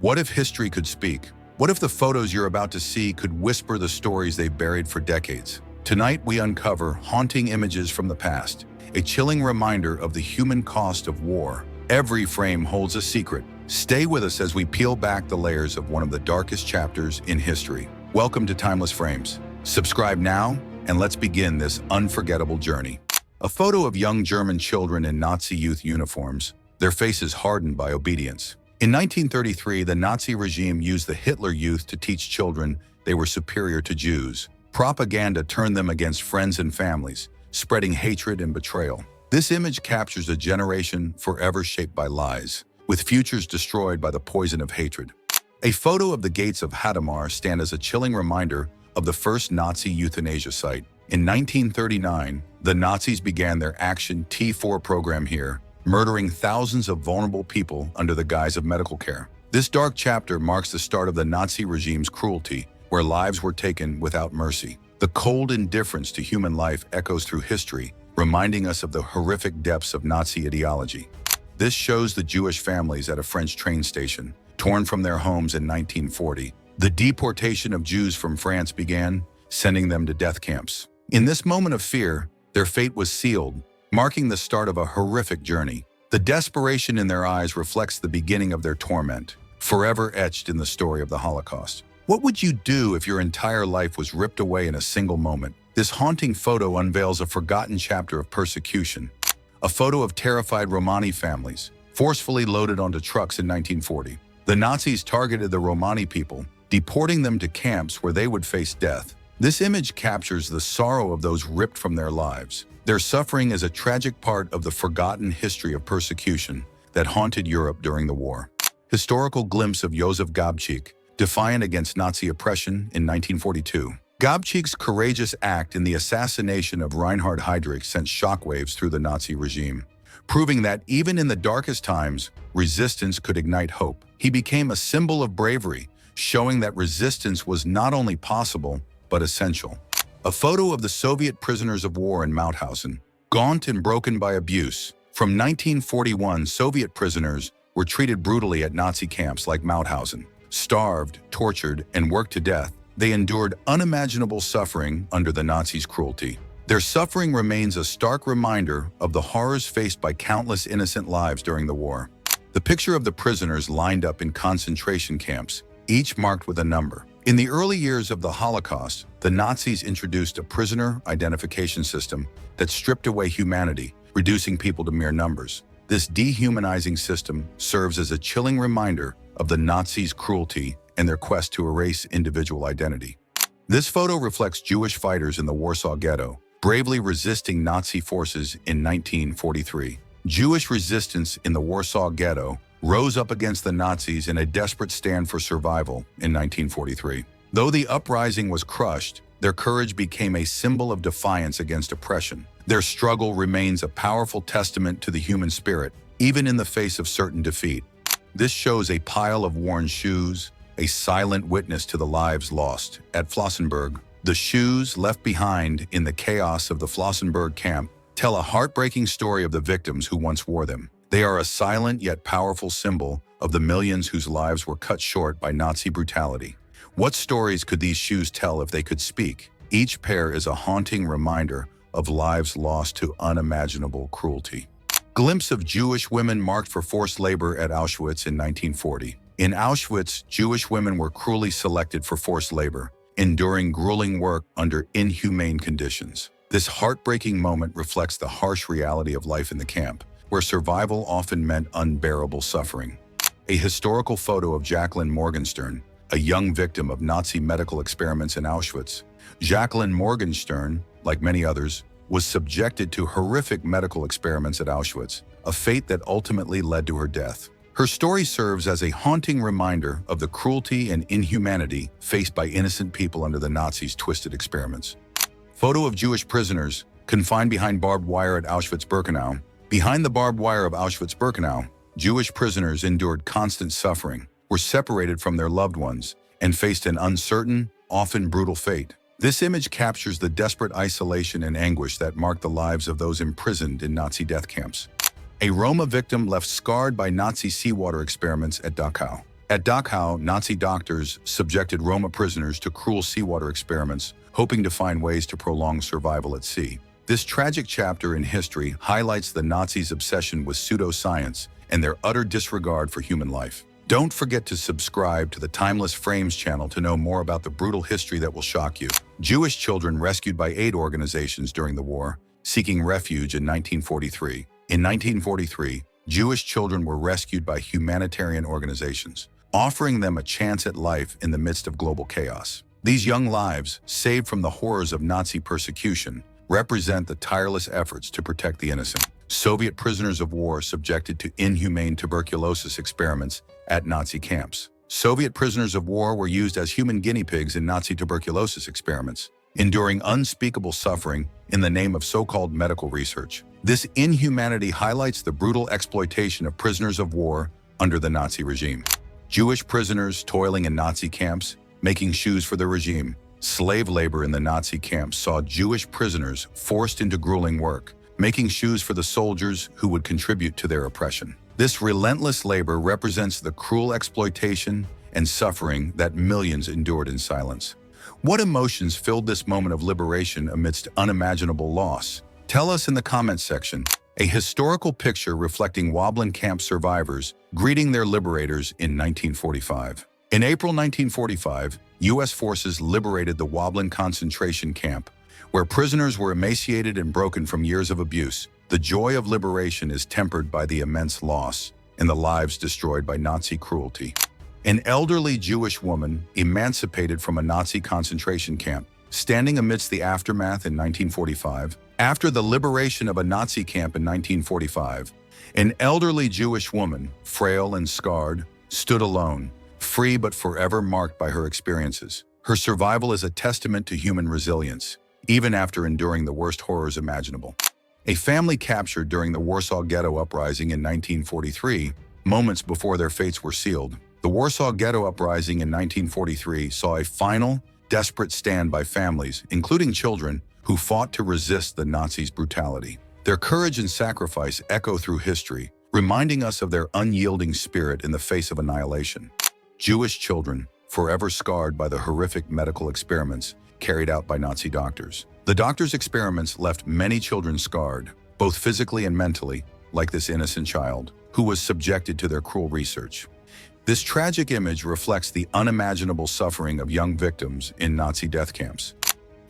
What if history could speak? What if the photos you're about to see could whisper the stories they've buried for decades? Tonight, we uncover haunting images from the past, a chilling reminder of the human cost of war. Every frame holds a secret. Stay with us as we peel back the layers of one of the darkest chapters in history. Welcome to Timeless Frames. Subscribe now, and let's begin this unforgettable journey. A photo of young German children in Nazi youth uniforms, their faces hardened by obedience. In 1933, the Nazi regime used the Hitler Youth to teach children they were superior to Jews. Propaganda turned them against friends and families, spreading hatred and betrayal. This image captures a generation forever shaped by lies, with futures destroyed by the poison of hatred. A photo of the gates of Hadamar stand as a chilling reminder of the first Nazi euthanasia site. In 1939, the Nazis began their Action T4 program here, murdering thousands of vulnerable people under the guise of medical care. This dark chapter marks the start of the Nazi regime's cruelty, where lives were taken without mercy. The cold indifference to human life echoes through history, reminding us of the horrific depths of Nazi ideology. This shows the Jewish families at a French train station, torn from their homes in 1940. The deportation of Jews from France began, sending them to death camps. In this moment of fear, their fate was sealed, marking the start of a horrific journey. The desperation in their eyes reflects the beginning of their torment, forever etched in the story of the Holocaust. What would you do if your entire life was ripped away in a single moment? This haunting photo unveils a forgotten chapter of persecution. A photo of terrified Romani families, forcefully loaded onto trucks in 1940. The Nazis targeted the Romani people, deporting them to camps where they would face death. This image captures the sorrow of those ripped from their lives. Their suffering is a tragic part of the forgotten history of persecution that haunted Europe during the war. Historical glimpse of Josef Gabčík, defiant against Nazi oppression in 1942. Gabčík's courageous act in the assassination of Reinhard Heydrich sent shockwaves through the Nazi regime, proving that even in the darkest times, resistance could ignite hope. He became a symbol of bravery, showing that resistance was not only possible, but essential. A photo of the Soviet prisoners of war in Mauthausen, gaunt and broken by abuse. From 1941, Soviet prisoners were treated brutally at Nazi camps like Mauthausen. Starved, tortured, and worked to death, they endured unimaginable suffering under the Nazis' cruelty. Their suffering remains a stark reminder of the horrors faced by countless innocent lives during the war. The picture of the prisoners lined up in concentration camps, each marked with a number. In the early years of the Holocaust, the Nazis introduced a prisoner identification system that stripped away humanity, reducing people to mere numbers. This dehumanizing system serves as a chilling reminder of the Nazis' cruelty and their quest to erase individual identity. This photo reflects Jewish fighters in the Warsaw Ghetto, bravely resisting Nazi forces in 1943. Jewish resistance in the Warsaw Ghetto rose up against the Nazis in a desperate stand for survival in 1943. Though the uprising was crushed, their courage became a symbol of defiance against oppression. Their struggle remains a powerful testament to the human spirit, even in the face of certain defeat. This shows a pile of worn shoes, a silent witness to the lives lost. At Flossenbürg, the shoes left behind in the chaos of the Flossenbürg camp tell a heartbreaking story of the victims who once wore them. They are a silent yet powerful symbol of the millions whose lives were cut short by Nazi brutality. What stories could these shoes tell if they could speak? Each pair is a haunting reminder of lives lost to unimaginable cruelty. Glimpse of Jewish women marked for forced labor at Auschwitz in 1940. In Auschwitz, Jewish women were cruelly selected for forced labor, enduring grueling work under inhumane conditions. This heartbreaking moment reflects the harsh reality of life in the camp, where survival often meant unbearable suffering. A historical photo of Jacqueline Morgenstern, a young victim of Nazi medical experiments in Auschwitz. Jacqueline Morgenstern, like many others, was subjected to horrific medical experiments at Auschwitz, a fate that ultimately led to her death. Her story serves as a haunting reminder of the cruelty and inhumanity faced by innocent people under the Nazis' twisted experiments. Photo of Jewish prisoners confined behind barbed wire at Auschwitz-Birkenau. Behind the barbed wire of Auschwitz-Birkenau, Jewish prisoners endured constant suffering, were separated from their loved ones, and faced an uncertain, often brutal fate. This image captures the desperate isolation and anguish that marked the lives of those imprisoned in Nazi death camps. A Roma victim left scarred by Nazi seawater experiments at Dachau. At Dachau, Nazi doctors subjected Roma prisoners to cruel seawater experiments, hoping to find ways to prolong survival at sea. This tragic chapter in history highlights the Nazis' obsession with pseudoscience and their utter disregard for human life. Don't forget to subscribe to the Timeless Frames channel to know more about the brutal history that will shock you. Jewish children rescued by aid organizations during the war, seeking refuge in 1943. In 1943, Jewish children were rescued by humanitarian organizations, offering them a chance at life in the midst of global chaos. These young lives, saved from the horrors of Nazi persecution, represent the tireless efforts to protect the innocent. Soviet prisoners of war subjected to inhumane tuberculosis experiments at Nazi camps. Soviet prisoners of war were used as human guinea pigs in Nazi tuberculosis experiments, enduring unspeakable suffering in the name of so-called medical research. This inhumanity highlights the brutal exploitation of prisoners of war under the Nazi regime. Jewish prisoners toiling in Nazi camps, making shoes for the regime. Slave labor in the Nazi camps saw Jewish prisoners forced into grueling work, making shoes for the soldiers who would contribute to their oppression. This relentless labor represents the cruel exploitation and suffering that millions endured in silence. What emotions filled this moment of liberation amidst unimaginable loss? Tell us in the comments section. A historical picture reflecting Woblin camp survivors greeting their liberators in 1945. In April 1945, U.S. forces liberated the Woblin concentration camp, where prisoners were emaciated and broken from years of abuse. The joy of liberation is tempered by the immense loss and the lives destroyed by Nazi cruelty. An elderly Jewish woman emancipated from a Nazi concentration camp, standing amidst the aftermath in 1945. After the liberation of a Nazi camp in 1945, an elderly Jewish woman, frail and scarred, stood alone, free but forever marked by her experiences. Her survival is a testament to human resilience, even after enduring the worst horrors imaginable. A family captured during the Warsaw Ghetto Uprising in 1943, moments before their fates were sealed. The Warsaw Ghetto Uprising in 1943 saw a final, desperate stand by families, including children, who fought to resist the Nazis' brutality. Their courage and sacrifice echo through history, reminding us of their unyielding spirit in the face of annihilation. Jewish children, forever scarred by the horrific medical experiments carried out by Nazi doctors. The doctors' experiments left many children scarred, both physically and mentally, like this innocent child, who was subjected to their cruel research. This tragic image reflects the unimaginable suffering of young victims in Nazi death camps.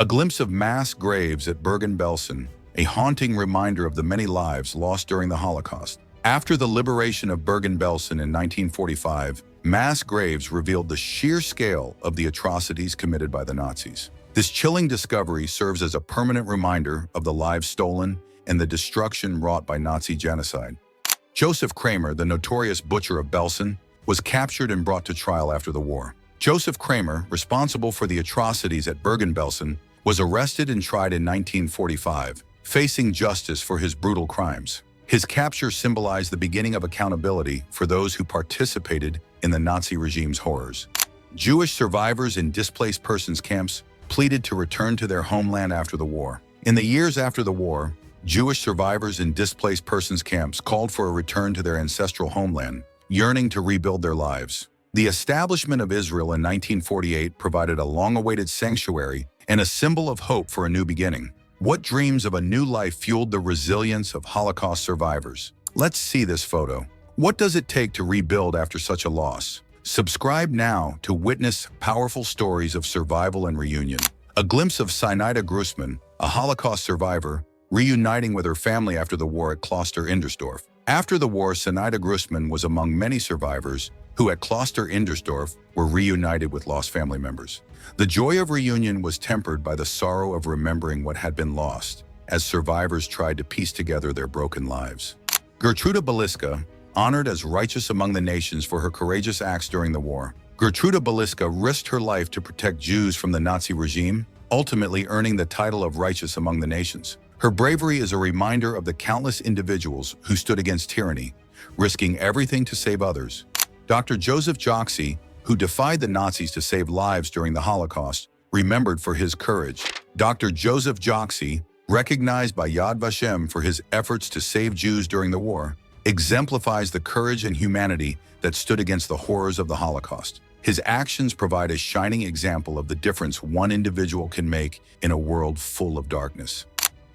A glimpse of mass graves at Bergen-Belsen, a haunting reminder of the many lives lost during the Holocaust. After the liberation of Bergen-Belsen in 1945, mass graves revealed the sheer scale of the atrocities committed by the Nazis. This chilling discovery serves as a permanent reminder of the lives stolen and the destruction wrought by Nazi genocide. Joseph Kramer, the notorious butcher of Belsen, was captured and brought to trial after the war. Joseph Kramer, responsible for the atrocities at Bergen-Belsen, was arrested and tried in 1945, facing justice for his brutal crimes. His capture symbolized the beginning of accountability for those who participated in the Nazi regime's horrors. Jewish survivors in displaced persons camps pleaded to return to their homeland after the war. In the years after the war, Jewish survivors in displaced persons camps called for a return to their ancestral homeland, yearning to rebuild their lives. The establishment of Israel in 1948 provided a long-awaited sanctuary and a symbol of hope for a new beginning. What dreams of a new life fueled the resilience of Holocaust survivors? Let's see this photo. What does it take to rebuild after such a loss? Subscribe now to witness powerful stories of survival and reunion. A glimpse of Sinida Grossman, a Holocaust survivor, reuniting with her family after the war at Kloster Indersdorf. After the war, Sinida Grossman was among many survivors who at Kloster Indersdorf were reunited with lost family members. The joy of reunion was tempered by the sorrow of remembering what had been lost, as survivors tried to piece together their broken lives. Gertruda Baliska, honored as righteous among the nations for her courageous acts during the war. Gertruda Baliska risked her life to protect Jews from the Nazi regime, ultimately earning the title of righteous among the nations. Her bravery is a reminder of the countless individuals who stood against tyranny, risking everything to save others. Dr. Joseph Joxy, who defied the Nazis to save lives during the Holocaust, remembered for his courage. Dr. Joseph Joxy, recognized by Yad Vashem for his efforts to save Jews during the war, exemplifies the courage and humanity that stood against the horrors of the Holocaust. His actions provide a shining example of the difference one individual can make in a world full of darkness.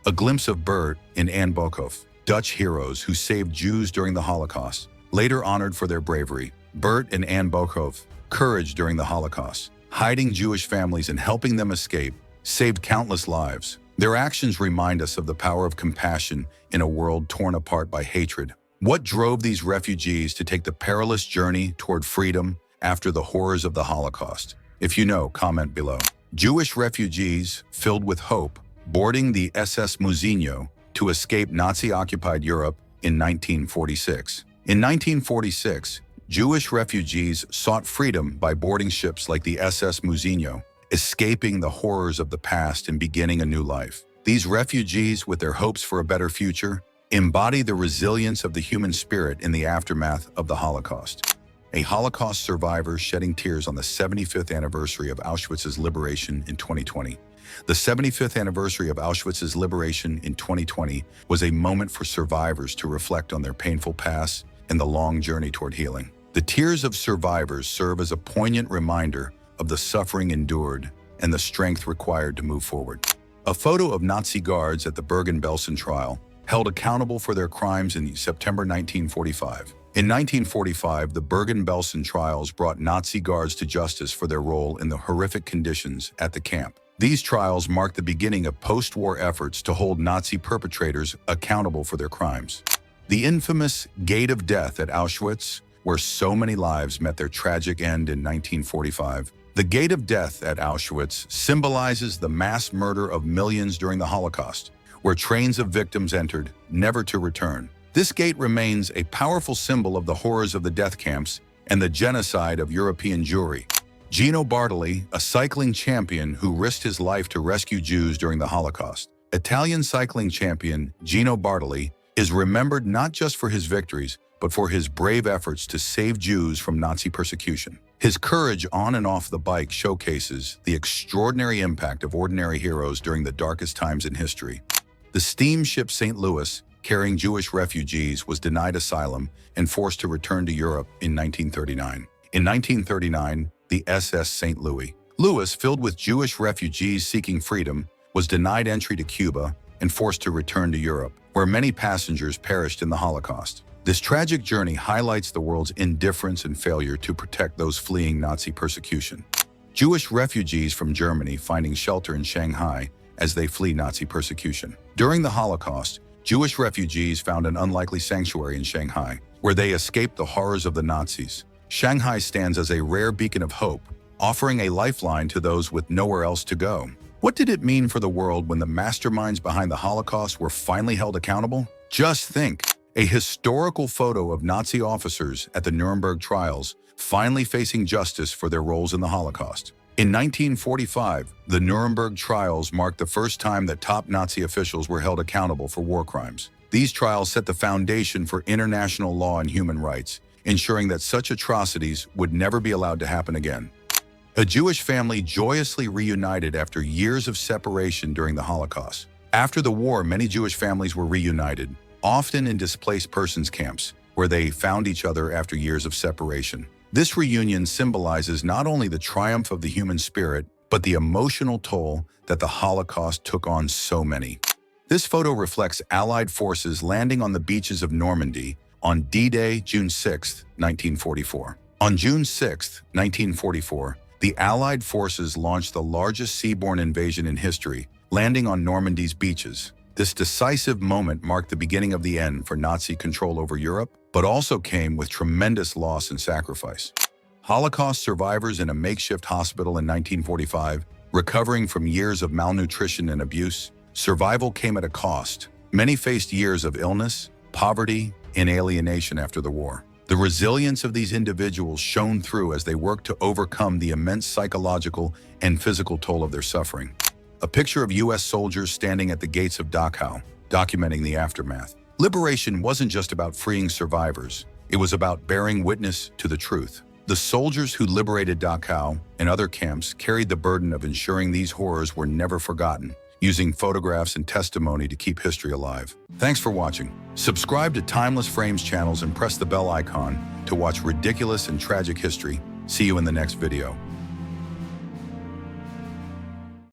A glimpse of Bert and Anne Bokhoff, Dutch heroes who saved Jews during the Holocaust, later honored for their bravery. Bert and Anne Bokhoff, courage during the Holocaust, hiding Jewish families and helping them escape, saved countless lives. Their actions remind us of the power of compassion in a world torn apart by hatred. What drove these refugees to take the perilous journey toward freedom after the horrors of the Holocaust? If you know, comment below. Jewish refugees, filled with hope, boarding the SS Muzinho to escape Nazi-occupied Europe in 1946. In 1946, Jewish refugees sought freedom by boarding ships like the SS Muzinho, escaping the horrors of the past and beginning a new life. These refugees, with their hopes for a better future, embody the resilience of the human spirit in the aftermath of the Holocaust. A Holocaust survivor shedding tears on the 75th anniversary of Auschwitz's liberation in 2020. The 75th anniversary of Auschwitz's liberation in 2020 was a moment for survivors to reflect on their painful past and the long journey toward healing. The tears of survivors serve as a poignant reminder of the suffering endured and the strength required to move forward. A photo of Nazi guards at the Bergen-Belsen trial, held accountable for their crimes in September 1945. In 1945, the Bergen-Belsen trials brought Nazi guards to justice for their role in the horrific conditions at the camp. These trials marked the beginning of post-war efforts to hold Nazi perpetrators accountable for their crimes. The infamous Gate of Death at Auschwitz, where so many lives met their tragic end in 1945. The Gate of Death at Auschwitz symbolizes the mass murder of millions during the Holocaust, where trains of victims entered, never to return. This gate remains a powerful symbol of the horrors of the death camps and the genocide of European Jewry. Gino Bartali, a cycling champion who risked his life to rescue Jews during the Holocaust. Italian cycling champion Gino Bartali is remembered not just for his victories, but for his brave efforts to save Jews from Nazi persecution. His courage on and off the bike showcases the extraordinary impact of ordinary heroes during the darkest times in history. The steamship St. Louis, carrying Jewish refugees, was denied asylum and forced to return to Europe in 1939. In 1939, the SS St. Louis, filled with Jewish refugees seeking freedom, was denied entry to Cuba and forced to return to Europe, where many passengers perished in the Holocaust. This tragic journey highlights the world's indifference and failure to protect those fleeing Nazi persecution. Jewish refugees from Germany finding shelter in Shanghai as they flee Nazi persecution. During the Holocaust, Jewish refugees found an unlikely sanctuary in Shanghai, where they escaped the horrors of the Nazis. Shanghai stands as a rare beacon of hope, offering a lifeline to those with nowhere else to go. What did it mean for the world when the masterminds behind the Holocaust were finally held accountable? Just think. A historical photo of Nazi officers at the Nuremberg trials finally facing justice for their roles in the Holocaust. In 1945, the Nuremberg trials marked the first time that top Nazi officials were held accountable for war crimes. These trials set the foundation for international law and human rights, ensuring that such atrocities would never be allowed to happen again. A Jewish family joyously reunited after years of separation during the Holocaust. After the war, many Jewish families were reunited, often in displaced persons camps, where they found each other after years of separation. This reunion symbolizes not only the triumph of the human spirit, but the emotional toll that the Holocaust took on so many. This photo reflects Allied forces landing on the beaches of Normandy on D-Day, June 6, 1944. On June 6, 1944, the Allied forces launched the largest seaborne invasion in history, landing on Normandy's beaches. This decisive moment marked the beginning of the end for Nazi control over Europe, but also came with tremendous loss and sacrifice. Holocaust survivors in a makeshift hospital in 1945, recovering from years of malnutrition and abuse, survival came at a cost. Many faced years of illness, poverty, and alienation after the war. The resilience of these individuals shone through as they worked to overcome the immense psychological and physical toll of their suffering. A picture of U.S. soldiers standing at the gates of Dachau, documenting the aftermath. Liberation wasn't just about freeing survivors. It was about bearing witness to the truth. The soldiers who liberated Dachau and other camps carried the burden of ensuring these horrors were never forgotten. using photographs and testimony to keep history alive. Thanks for watching. Subscribe to Timeless Frames channels and press the bell icon to watch ridiculous and tragic history. See you in the next video.